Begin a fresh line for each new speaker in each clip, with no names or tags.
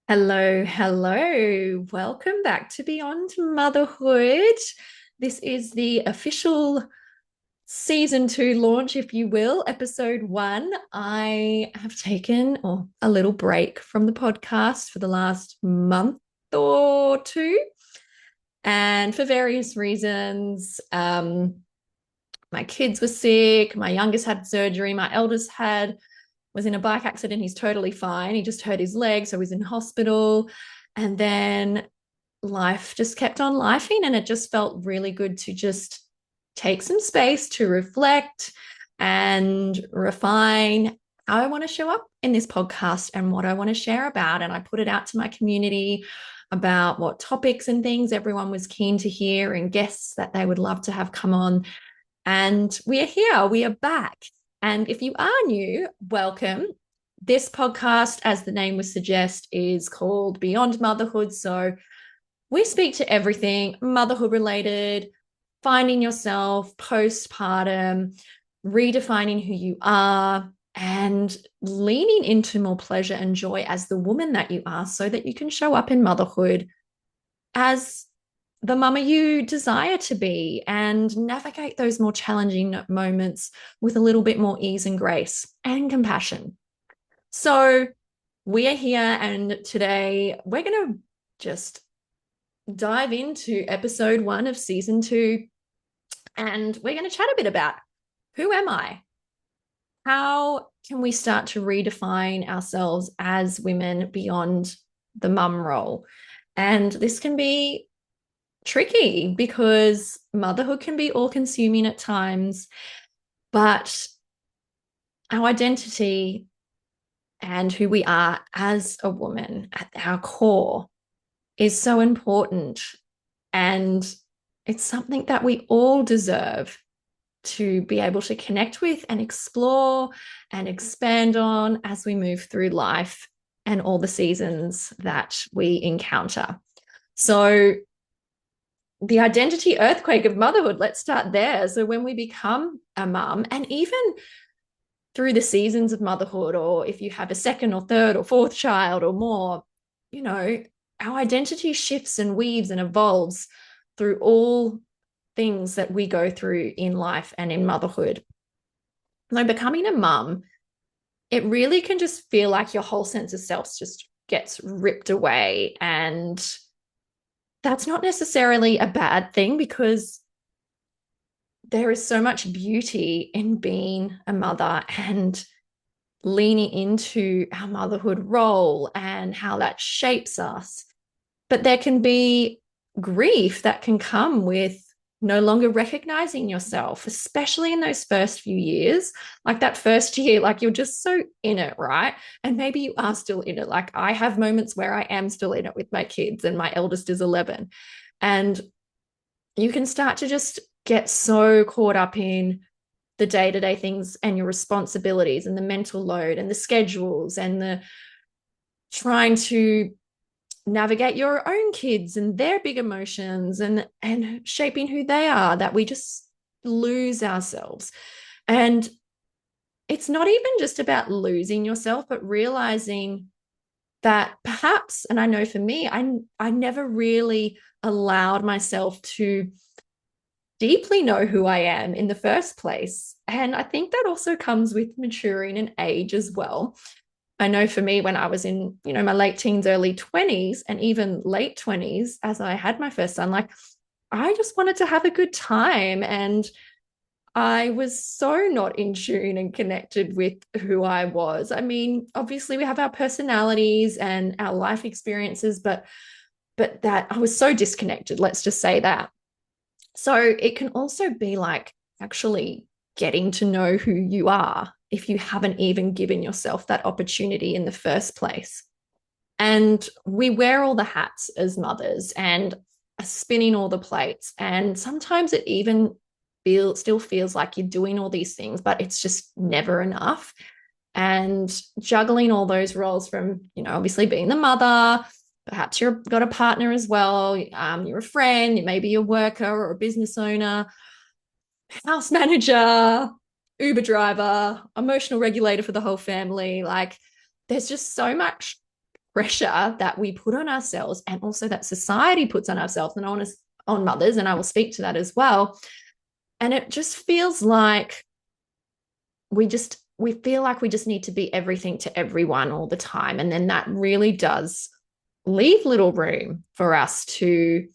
Hello, hello. Welcome back to Beyond Motherhood. This is the official season two launch, if you will, episode one. I have taken a little break from the podcast for the last month or two, and for various reasons. My kids were sick, my youngest had surgery, my eldest was in a bike accident. He's totally fine. He just hurt his leg, so he's in hospital. And then life just kept on lifing, and it just felt really good to just take some space to reflect and refine how I want to show up in this podcast and what I want to share about. And I put it out to my community about what topics and things everyone was keen to hear and guests that they would love to have come on. And we are here, we are back. And if you are new, welcome. This podcast, as the name would suggest, is called Beyond Motherhood. So we speak to everything motherhood related, finding yourself, postpartum, redefining who you are, and leaning into more pleasure and joy as the woman that you are so that you can show up in motherhood as the mama you desire to be and navigate those more challenging moments with a little bit more ease and grace and compassion. So, we are here, and today we're going to just dive into episode one of season two. And we're going to chat a bit about who am I? How can we start to redefine ourselves as women beyond the mum role? And this can be tricky because motherhood can be all consuming at times, but our identity and who we are as a woman at our core is so important. And it's something that we all deserve to be able to connect with and explore and expand on as we move through life and all the seasons that we encounter. So, the identity earthquake of motherhood, let's start there. So, when we become a mum, and even through the seasons of motherhood, or if you have a second or third or fourth child or more, you know, our identity shifts and weaves and evolves through all things that we go through in life and in motherhood. So, becoming a mum, it really can just feel like your whole sense of self just gets ripped away. And that's not necessarily a bad thing because there is so much beauty in being a mother and leaning into our motherhood role and how that shapes us. But there can be grief that can come with no longer recognizing yourself, especially in those first few years. Like that first year, like you're just so in it, right? And maybe you are still in it. Like I have moments where I am still in it with my kids, and my eldest is 11. And you can start to just get so caught up in the day-to-day things and your responsibilities and the mental load and the schedules and the trying to navigate your own kids and their big emotions and shaping who they are, that we just lose ourselves. And it's not even just about losing yourself, but realizing that perhaps, and I know for me, I never really allowed myself to deeply know who I am in the first place. And I think that also comes with maturing and age as well. I know for me, when I was in, my late teens, early 20s, and even late 20s, as I had my first son, like I just wanted to have a good time. And I was so not in tune and connected with who I was. I mean, obviously we have our personalities and our life experiences, but that I was so disconnected, let's just say that. So it can also be like actually getting to know who you are if you haven't even given yourself that opportunity in the first place. And we wear all the hats as mothers and are spinning all the plates. And sometimes it even still feels like you're doing all these things, but it's just never enough. And juggling all those roles from, obviously being the mother, perhaps you've got a partner as well, you're a friend, maybe you're a worker or a business owner, house manager, Uber driver, emotional regulator for the whole family. Like there's just so much pressure that we put on ourselves, and also that society puts on ourselves and on mothers, and I will speak to that as well. And it just feels like we feel like we just need to be everything to everyone all the time. And then that really does leave little room for us to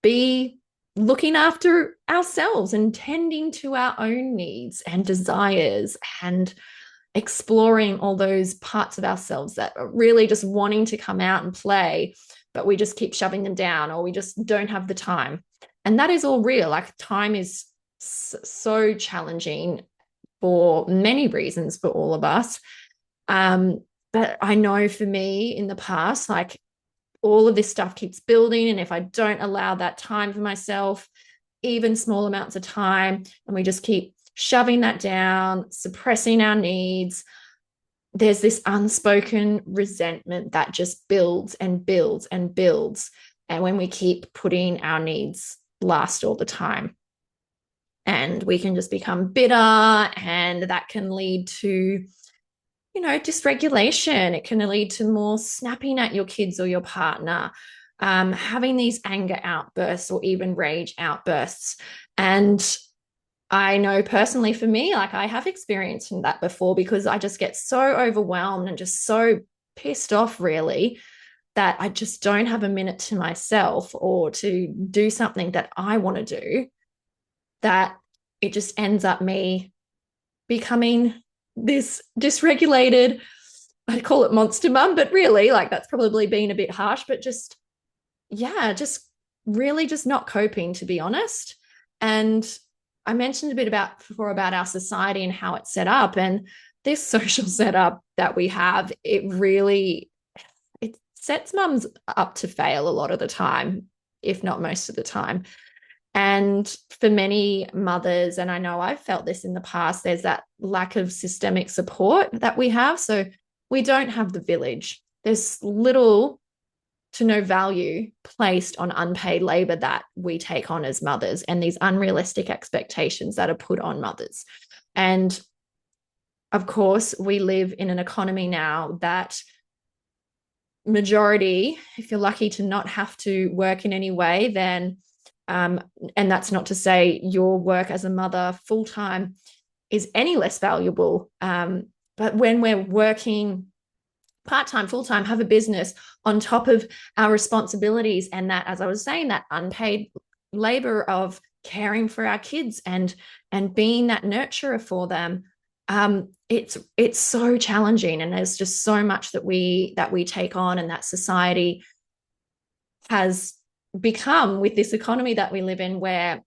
be looking after ourselves and tending to our own needs and desires and exploring all those parts of ourselves that are really just wanting to come out and play, but we just keep shoving them down, or we just don't have the time. And that is all real. Like, time is so challenging for many reasons for all of us. But I know for me in the past, like, all of this stuff keeps building. And if I don't allow that time for myself, even small amounts of time, and we just keep shoving that down, suppressing our needs, there's this unspoken resentment that just builds and builds and builds. And when we keep putting our needs last all the time, and we can just become bitter, and that can lead to, dysregulation. It can lead to more snapping at your kids or your partner, having these anger outbursts or even rage outbursts. And I know personally for me, like, I have experienced that before, because I just get so overwhelmed and just so pissed off, really, that I just don't have a minute to myself or to do something that I want to do, that it just ends up me becoming this dysregulated, I call it monster mum, but really, like, that's probably been a bit harsh, but just, yeah, just really just not coping, to be honest. And I mentioned a bit before about our society and how it's set up, and this social setup that we have, it sets mums up to fail a lot of the time, if not most of the time. And for many mothers, and I know I've felt this in the past, there's that lack of systemic support that we have. So we don't have the village. There's little to no value placed on unpaid labor that we take on as mothers, and these unrealistic expectations that are put on mothers. And of course, we live in an economy now that majority, if you're lucky to not have to work in any way, then and that's not to say your work as a mother full-time is any less valuable. But when we're working part-time, full-time, have a business on top of our responsibilities, and that, as I was saying, that unpaid labor of caring for our kids and being that nurturer for them, it's so challenging. And there's just so much that we take on, and that society has become with this economy that we live in, where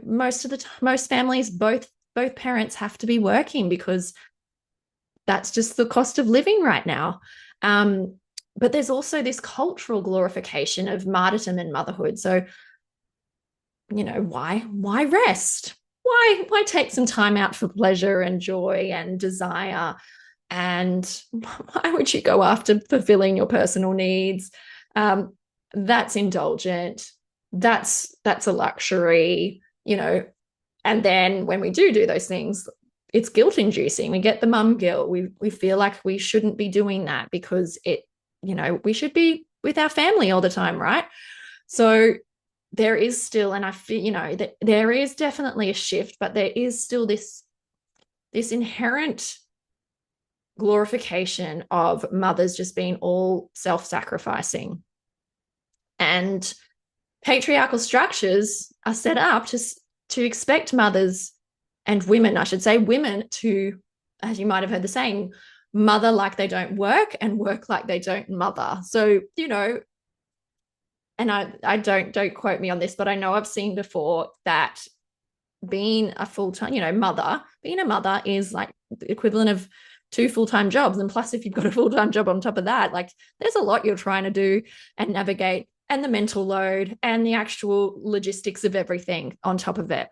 most families, both parents have to be working, because that's just the cost of living right now. But there's also this cultural glorification of martyrdom and motherhood. So, why rest? Why take some time out for pleasure and joy and desire? And why would you go after fulfilling your personal needs? That's indulgent. That's a luxury, And then when we do those things, it's guilt inducing. We get the mum guilt. We feel like we shouldn't be doing that, because we should be with our family all the time, right? So there is still, and I feel, that there is definitely a shift, but there is still this inherent glorification of mothers just being all self-sacrificing. And patriarchal structures are set up to expect mothers and women, I should say, women to, as you might have heard the saying, mother like they don't work and work like they don't mother. So, and I don't quote me on this, but I know I've seen before that being a full-time, being a mother is like the equivalent of 2 full-time jobs. And plus, if you've got a full-time job on top of that, like, there's a lot you're trying to do and navigate, and the mental load and the actual logistics of everything on top of it.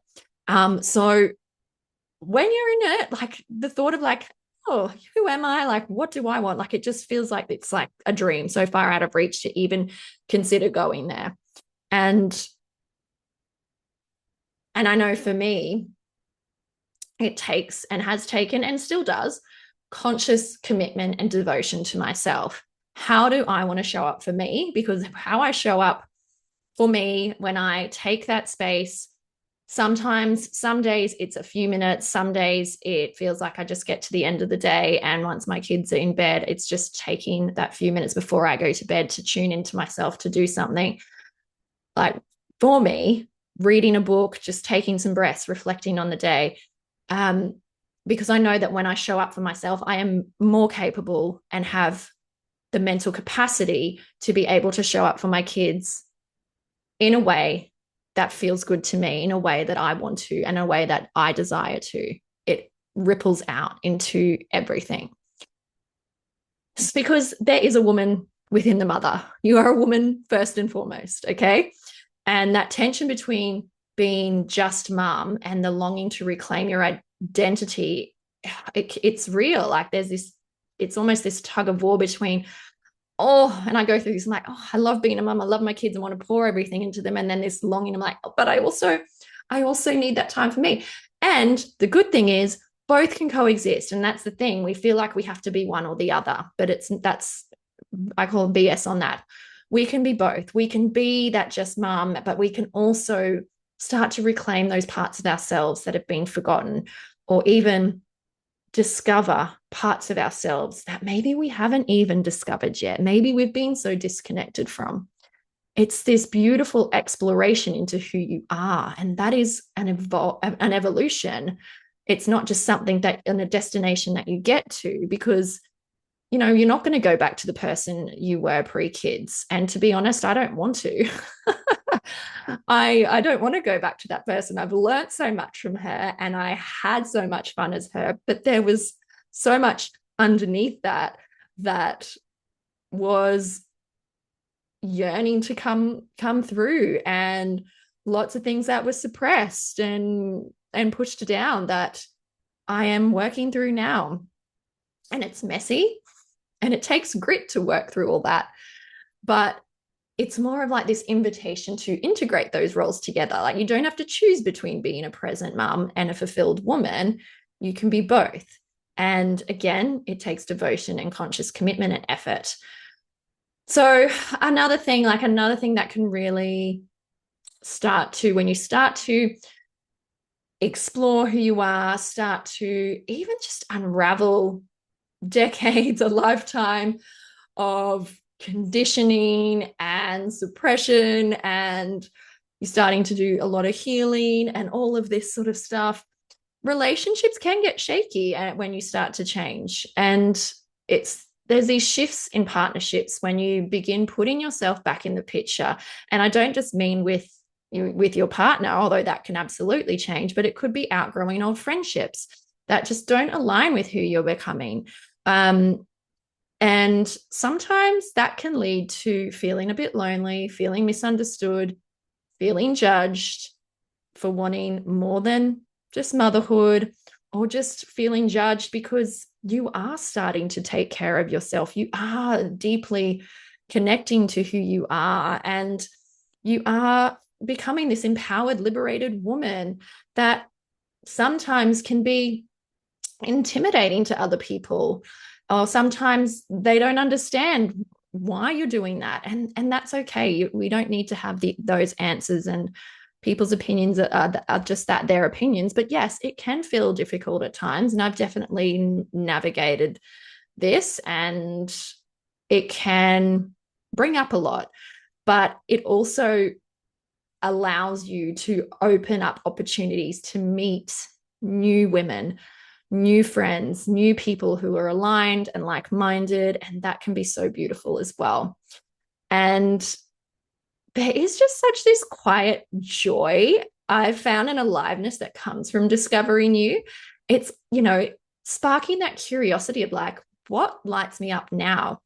So when you're in it, like, the thought of like, oh, who am I? Like, what do I want? Like, it just feels like it's like a dream so far out of reach to even consider going there. And I know for me, it takes and has taken and still does conscious commitment and devotion to myself. How do I want to show up for me? Because how I show up for me when I take that space, sometimes, some days it's a few minutes, some days it feels like I just get to the end of the day. And once my kids are in bed, it's just taking that few minutes before I go to bed to tune into myself to do something. Like for me, reading a book, just taking some breaths, reflecting on the day. Um, because I know that when I show up for myself, I am more capable and have the mental capacity to be able to show up for my kids in a way that feels good to me, in a way that I want to, and a way that I desire to. It ripples out into everything. It's because there is a woman within the mother. You are a woman first and foremost, okay? And that tension between being just mom and the longing to reclaim your identity, it's real. Like there's this, it's almost this tug of war between, oh, and I go through this, I'm like, oh, I love being a mom. I love my kids and want to pour everything into them. And then this longing, I'm like, oh, but I also need that time for me. And the good thing is both can coexist. And that's the thing. We feel like we have to be one or the other, but that's, I call BS on that. We can be both. We can be that just mom, but we can also start to reclaim those parts of ourselves that have been forgotten, or even discover parts of ourselves that maybe we haven't even discovered yet. Maybe we've been so disconnected from. It's this beautiful exploration into who you are. And that is an evolution. It's not just something that in a destination that you get to, because you're not going to go back to the person you were pre-kids. And to be honest, I don't want to. I don't want to go back to that person. I've learned so much from her and I had so much fun as her, but there was so much underneath that was yearning to come through, and lots of things that were suppressed and pushed down that I am working through now. And it's messy and it takes grit to work through all that. But it's more of like this invitation to integrate those roles together. Like you don't have to choose between being a present mum and a fulfilled woman. You can be both. And again, it takes devotion and conscious commitment and effort. So another thing that can really start to, when you start to explore who you are, start to even just unravel decades, a lifetime of conditioning and suppression, and you're starting to do a lot of healing and all of this sort of stuff, relationships can get shaky when you start to change. And there's these shifts in partnerships when you begin putting yourself back in the picture. And I don't just mean with your partner, although that can absolutely change, but it could be outgrowing old friendships that just don't align with who you're becoming. And sometimes that can lead to feeling a bit lonely, feeling misunderstood, feeling judged for wanting more than just motherhood, or just feeling judged because you are starting to take care of yourself. You are deeply connecting to who you are, and you are becoming this empowered, liberated woman that sometimes can be intimidating to other people, or sometimes they don't understand why you're doing that, and that's okay. We don't need to have those answers, and people's opinions are just that, their opinions. But yes, it can feel difficult at times, and I've definitely navigated this, and it can bring up a lot, but it also allows you to open up opportunities to meet new women, new friends, new people who are aligned and like-minded, and that can be so beautiful as well. And there is just such this quiet joy I've found, an aliveness that comes from discovering you. It's, sparking that curiosity of like, what lights me up now?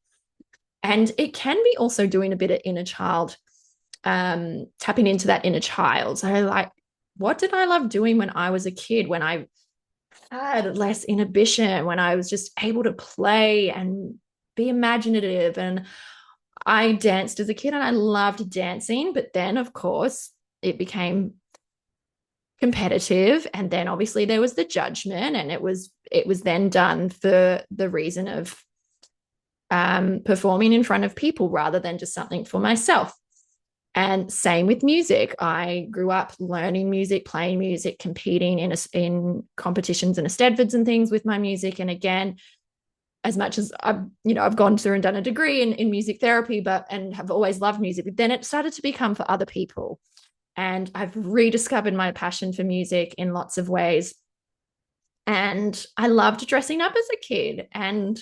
And it can be also doing a bit of inner child, tapping into that inner child. So like, what did I love doing when I was a kid, when I had less inhibition, when I was just able to play and be imaginative? And I danced as a kid and I loved dancing, but then of course it became competitive. And then obviously there was the judgment, and it was then done for the reason of performing in front of people rather than just something for myself. And same with music. I grew up learning music, playing music, competing in competitions and Eisteddfods and things with my music. And again, as much as I've gone through and done a degree in music therapy, and have always loved music, but then it started to become for other people. And I've rediscovered my passion for music in lots of ways. And I loved dressing up as a kid. And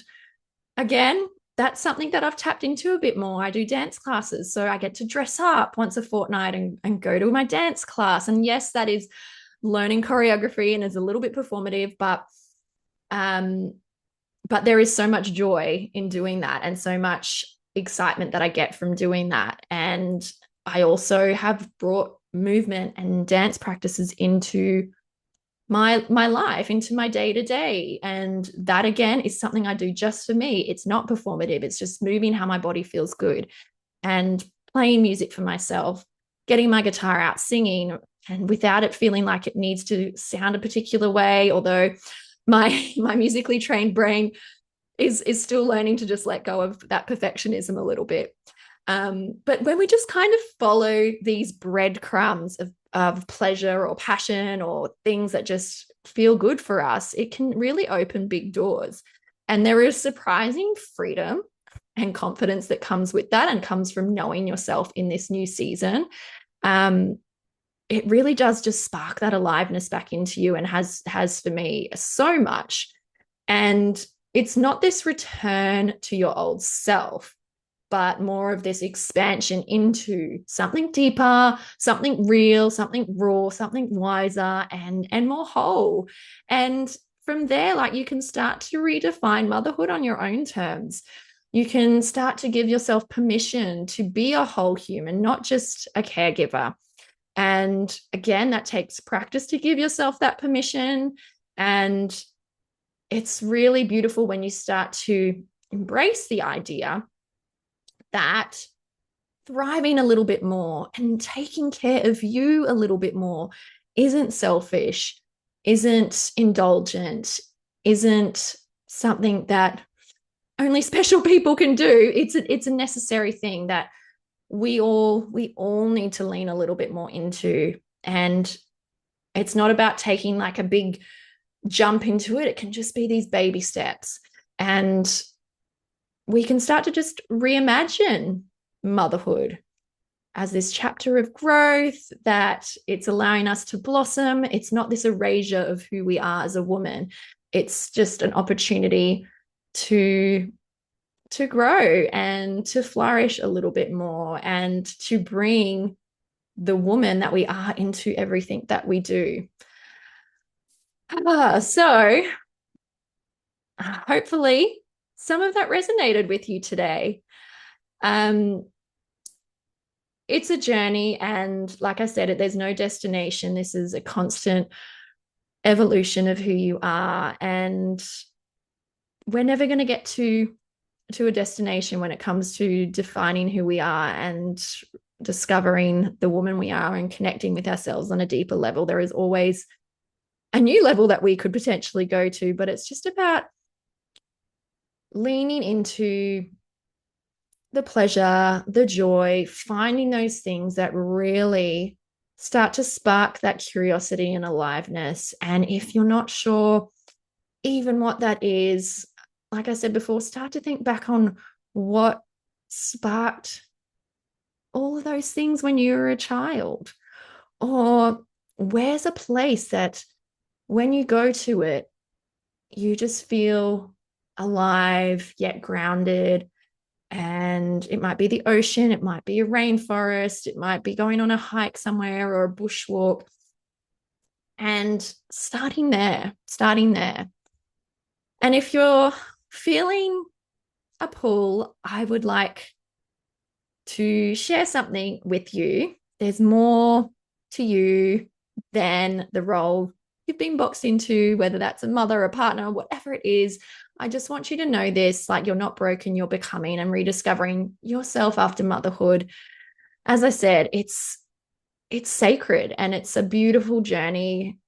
again, that's something that I've tapped into a bit more. I do dance classes, so I get to dress up once a fortnight and go to my dance class. And yes, that is learning choreography and is a little bit performative, but there is so much joy in doing that, and so much excitement that I get from doing that. And I also have brought movement and dance practices into my life, into my day to day. And that again is something I do just for me. It's not performative. It's just moving how my body feels good, and playing music for myself, getting my guitar out, singing, and without it feeling like it needs to sound a particular way. Although my musically trained brain is still learning to just let go of that perfectionism a little bit. But when we just kind of follow these breadcrumbs of pleasure or passion or things that just feel good for us, it can really open big doors. And there is surprising freedom and confidence that comes with that, and comes from knowing yourself in this new season. It really does just spark that aliveness back into you, and has for me so much. And it's not this return to your old self, but more of this expansion into something deeper, something real, something raw, something wiser, and more whole. And from there, like, you can start to redefine motherhood on your own terms. You can start to give yourself permission to be a whole human, not just a caregiver. And again, that takes practice to give yourself that permission. And it's really beautiful when you start to embrace the idea that thriving a little bit more and taking care of you a little bit more isn't selfish, isn't indulgent, isn't something that only special people can do. It's a necessary thing that we all need to lean a little bit more into. And it's not about taking like a big jump into it. It can just be these baby steps. And we can start to just reimagine motherhood as this chapter of growth, that it's allowing us to blossom. It's not this erasure of who we are as a woman. It's just an opportunity to grow and to flourish a little bit more, and to bring the woman that we are into everything that we do. So hopefully some of that resonated with you today. It's a journey, and like I said, there's no destination. This is a constant evolution of who you are, and we're never going to get to a destination when it comes to defining who we are and discovering the woman we are and connecting with ourselves on a deeper level. There is always a new level that we could potentially go to, but it's just about leaning into the pleasure, the joy, finding those things that really start to spark that curiosity and aliveness. And if you're not sure even what that is, like I said before, start to think back on what sparked all of those things when you were a child. Or where's a place that when you go to it, you just feel alive yet grounded. And it might be the ocean, it might be a rainforest, it might be going on a hike somewhere or a bushwalk. And starting there. And if you're feeling a pull, I would like to share something with you. There's more to you than the role you've been boxed into, whether that's a mother, a partner, whatever it is. I just want you to know this, like, you're not broken, you're becoming and rediscovering yourself after motherhood. As I said, it's it's sacred and it's a beautiful journey,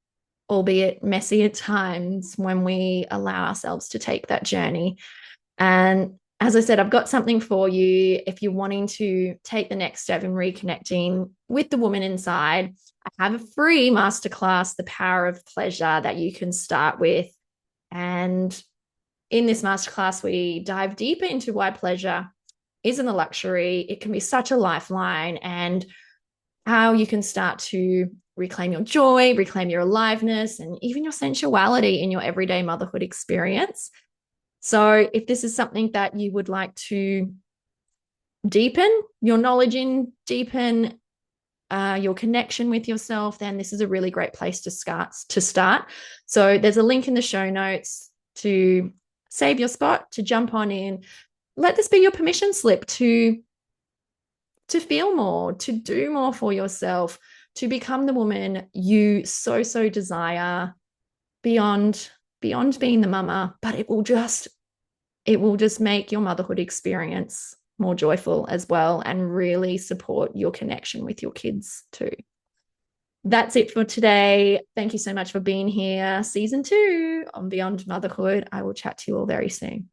albeit messy at times when we allow ourselves to take that journey. And as I said, I've got something for you if you're wanting to take the next step in reconnecting with the woman inside. I have a free masterclass, The Power of Pleasure, that you can start with. And in this masterclass, we dive deeper into why pleasure isn't a luxury. It can be such a lifeline, and how you can start to reclaim your joy, reclaim your aliveness, and even your sensuality in your everyday motherhood experience. So, if this is something that you would like to deepen your knowledge in, deepen your connection with yourself, then this is a really great place to start. So, there's a link in the show notes to save your spot, to jump on in. Let this be your permission slip to feel more, to do more for yourself, to become the woman you so desire beyond being the mama. But it will just make your motherhood experience more joyful as well, and really support your connection with your kids too. That's it for today. Thank you so much for being here. Season 2 on Beyond Motherhood. I will chat to you all very soon.